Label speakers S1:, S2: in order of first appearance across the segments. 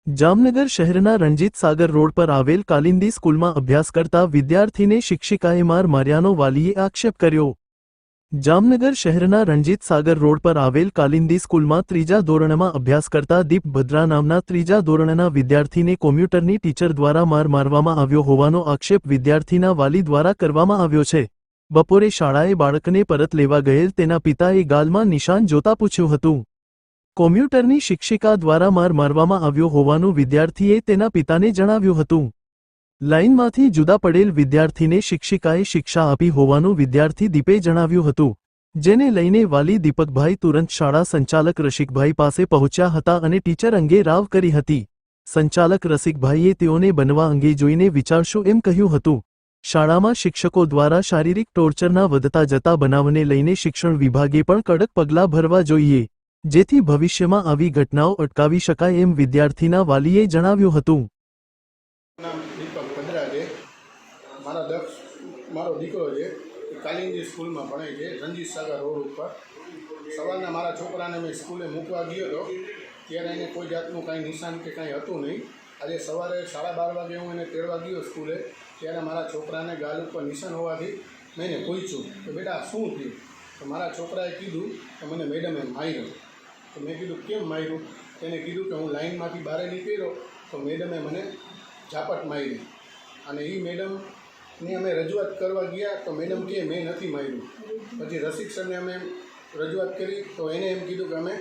S1: જામનગર શહેરના રણજીત સાગર રોડ પર આવેલ કાલિંદી સ્કૂલમાં અભ્યાસ કરતા વિદ્યાર્થીને શિક્ષિકાએ માર માર્યાનો વાલીએ આક્ષેપ કર્યો। જામનગર શહેરના રણજીત સાગર રોડ પર આવેલ કાલિંદી સ્કૂલમાં ત્રીજા ધોરણમાં અભ્યાસ કરતા દીપ ભદ્રા નામના ત્રીજા ધોરણના વિદ્યાર્થીને કોમ્પ્યુટરની ટીચર દ્વારા માર મારવામાં આવ્યો હોવાનો આક્ષેપ વિદ્યાર્થીના વાલી દ્વારા કરવામાં આવ્યો છે। બપોરે શાળાએ બાળકને પરત લેવા ગયેલ તેના પિતાએ ગાલમાં નિશાન જોતા પૂછ્યું હતું। કોમ્પ્યુટરની શિક્ષિકા દ્વારા માર મારવામાં આવ્યો હોવાનું વિદ્યાર્થીએ તેના પિતાને જણાવ્યું હતું। લાઇનમાંથી જુદા પડેલ વિદ્યાર્થીને શિક્ષિકાએ શિક્ષા આપી હોવાનું વિદ્યાર્થી દીપે જણાવ્યું હતું, જેને લઈને વાલી દીપકભાઈ તુરંત શાળા સંચાલક રસિકભાઈ પાસે પહોંચ્યા હતા અને ટીચર અંગે રાવ કરી હતી। સંચાલક રસિકભાઈએ તેઓને બનવા અંગે જોઈને વિચારશું એમ કહ્યું હતું। શાળામાં શિક્ષકો દ્વારા શારીરિક ટોર્ચરના વધતા જતા બનાવને લઈને શિક્ષણ વિભાગે પણ કડક પગલાં ભરવા જોઈએ, જેથી ભવિષ્યમાં આવી ઘટનાઓ અટકાવી શકાય એમ વિદ્યાર્થીના વાલીએ જણાવ્યું હતું।
S2: નામ દીપક ભદ્રા છે। મારો દીકરો છે, કાલિંદી સ્કૂલમાં ભણે છે, રણજીત સાગર રોડ ઉપર। સવારના મારા છોકરાને મેં સ્કૂલે મૂકવા ગયો હતો, ત્યારે એને કોઈ જાતનું કાંઈ નિશાન કે કાંઈ હતું નહીં। આજે સવારે 12:30 વાગે હું એને તેડવા ગયો સ્કૂલે, ત્યારે મારા છોકરાને ગાલ ઉપર નિશાન હોવાથી મેં એને પૂછ્યું કે બેટા શું થયું? તો મારા છોકરાએ કીધું કે મને મેડમે માર્યો। તો મેં કીધું કેમ માર્યું? તેને કીધું કે હું લાઇનમાંથી બહાર નીકળ્યો તો મેડમે મને ઝાપટ મારી, અને એ મેડમની અમે રજૂઆત કરવા ગયા તો મેડમ કહે મેં નથી માર્યું। પછી રસિક સરને અમે રજૂઆત કરી તો એને એમ કીધું કે અમે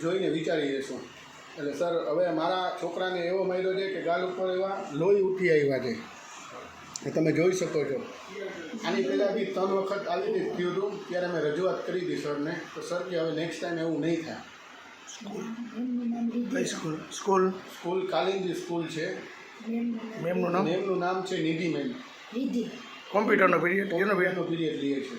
S2: જોઈને વિચારી લઈશું। એટલે સર, હવે મારા છોકરાને એવો માર્યો છે કે ગાલ ઉપર એવા લોહી ઉઠી આવ્યા છે, એ તમે જોઈ શકો છો। આની પહેલાં બી 3 વખત આવી રીતે થયું હતું, ત્યારે મેં રજૂઆત કરી હતી સરને, તો સર કે હવે નેક્સ્ટ ટાઈમ એવું નહીં થાય। સ્કૂલ કાલિંદી સ્કૂલ છે। મેમનું નામ છે નિધિ મેમ।
S3: કોમ્પ્યુટરનો પીરિયડ
S2: પીરિયડ લે છે।